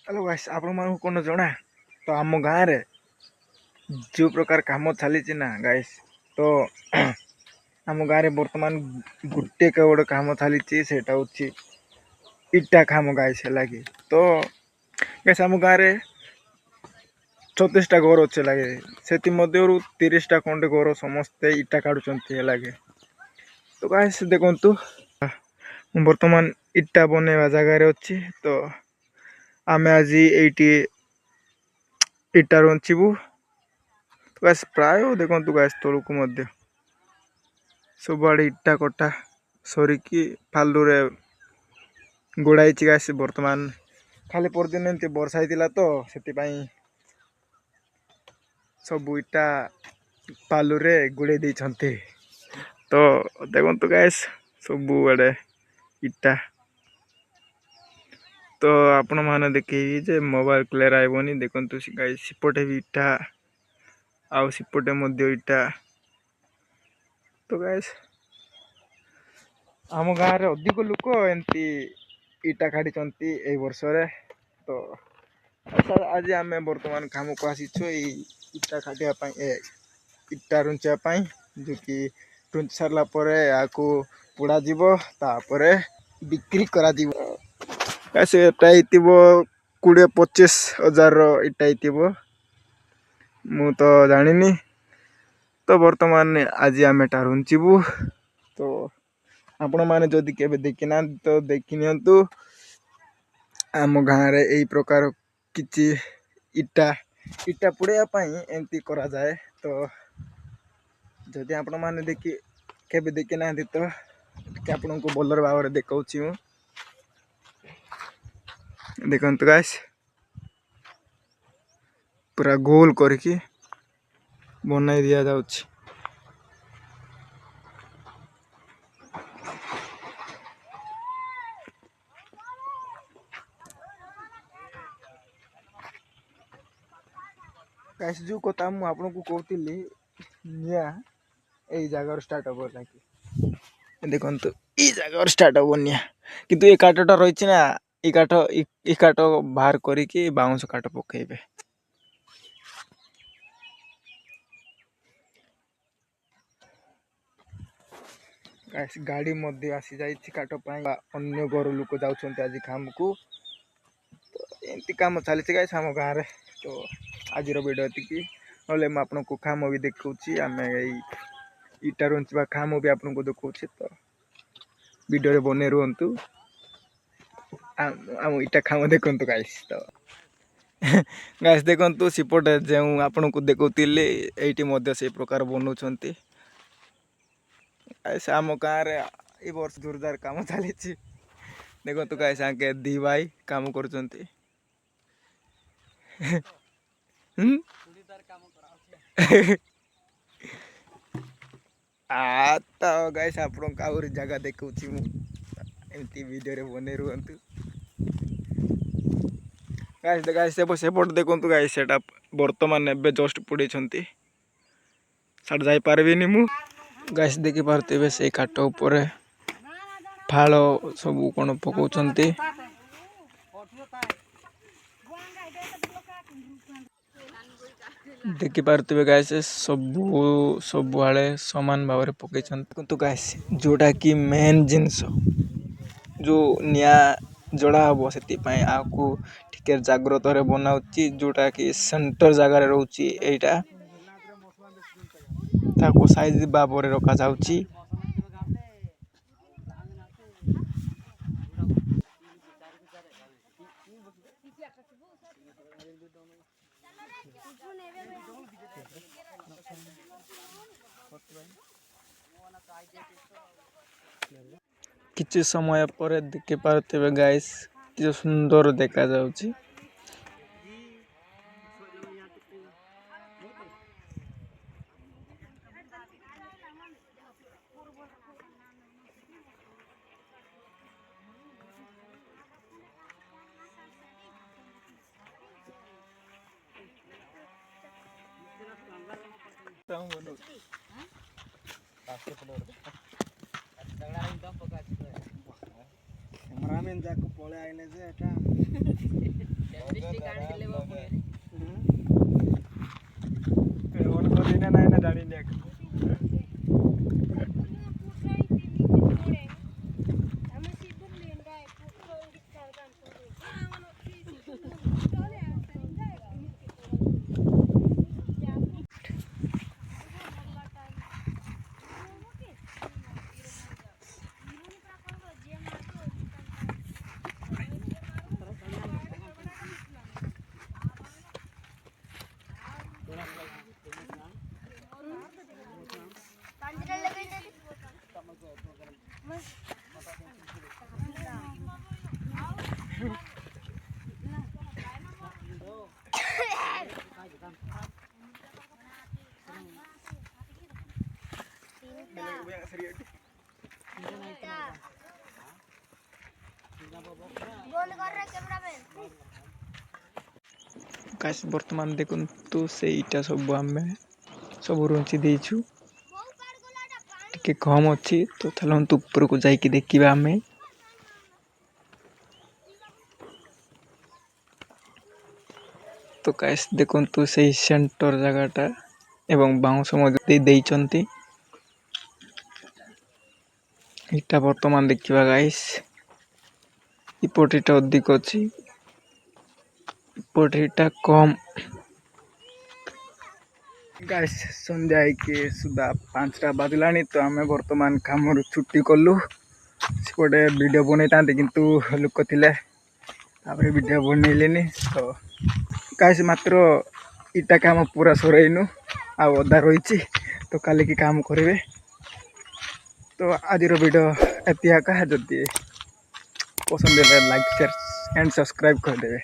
Hello guys आपण मानू कोन जणा तो आम गाँव रे जो प्रकार काम चली ना गाइस तो आम गाँव रे वर्तमान गुटे केवड़ काम चली सेटा हूँ इटा काम गाइस है लगे तो गाइस आम गाँव रे 34टा घर अच्छे लगे से 30टा खंडे घर समस्ते इटा काटुंट लगे तो गाइस देखु वर्तमान इटा बनवा जगार अच्छी तो आम आज ये इटा रंचबू तो गाइस प्राय देखु गाइस तलू सब आड़े इटा कटा सरिकी फालुरे गोड़ाई गाइस वर्तमान खाली परदिन एमती वर्षा होता तो से सब इटा पालुरे गुड़े देते तो देखु गाइस सब आड़े इटा तो आपण मैंने देखिए जे मोबाइल क्लियर आईबनी देखु गाइस सेपटे भी इटा आउ सेपटे इटा तो गाइस आम गाँव रे अधिक लोक एमती इटा काढ़ी ए वर्ष रे तो आज आम वर्तमान काम को आसीचु इटा काटा इटा रुंचापी जो कि रुंच सारा आपको पोड़ा जीव तापर बिक्री करा से 20-25 हजार इटा मु तो जानी तो वर्तमान आज आम एटा रुंचबू तो आपण मैंने जदि केवे देखी ना तो देखी नियंतु आम गाँव रे यही प्रकार किछि इटा इटा पुड़ाई एमती करा जाए तो जदि आपण मैंने केवे देखी ना तो आपण को भलर भाव देखा देखते गाइस पूरा गोल करके बनाई दिया जाउछि गाइस जो कथा मु आपन को कहती निया ए जगह स्टार्ट हो लगे देखो ये जगह स्टार्ट हो निया किंतु ये काठटा रही ना ये काठ बाहर करके बाउंस काठ पकेबे गाइस गाड़ी मध्य आसी जाई काठ अन्य घर लोक जाउछन्ते आज काम को तो एमती काम चली गाइस आम गाँव रे तो आज वीडियो एति ना आपको काम भी देखा आम इटा रुंचवा काम भी आपको देखा तो वीडियो बने रुहतु आम इटा काम देखु गाइस तो गाइस देखु सेपटे जो आपन को देखुली ये से प्रकार बनाऊँ गाइस आम गाँव रे ये वर्ष जोरदार काम चली देखु गाइस आगे दी भाई काम कर तो गाइस आपन आउरी जगह देखुची मु एमती वीडियो रे बने रुहतु गाइस गाइस सेपट देखु गाइस सेटा वर्तमान एबे जस्ट पड़े साड़ जाई पारबिनी मु गाइस देखि पारते से काट ऊपर फाल सब कौन पकाउछन्ती देखि पारते गाइस सब आड़े समान भाव में पकई किंतु गाइस जोटा कि मेन जिनस जो निया जड़ा हम से आपको टिके जाग्रत बनाऊँगी जोटा कि सेंटर जगार रोची एटा ताको साइज भाव में रखा जाउची किछि समय पर देखि पारते गाइस कि सुंदर देखा जाउची कैमरामैन जाको पळे आइले जे एटा गाइस वर्तमान देखु से इटा सब रुंची देछु टिके कम अच्छी तो चलतु ऊपर को जाइए देखा आम तो गाइस देखु से सेंटर जगहटा एवं बाउंस देइचंती इटा वर्तमान देखा गाइस इपटेटा अधिक अच्छी इपटेटा कम गाइस संध्या के सुधा 5टा बाजला तो आम बर्तमान काम छुट्टी कलु सेपटे वीडियो बन था किंतु लोक थे वीडियो बनइले तो गाइस मात्र इटा काम पूरा सरईनु आधा रही तो काली की काम करेंगे तो आज वीडियो एतिहाका जदि पसंद लाइक शेयर एंड सब्सक्राइब करदे।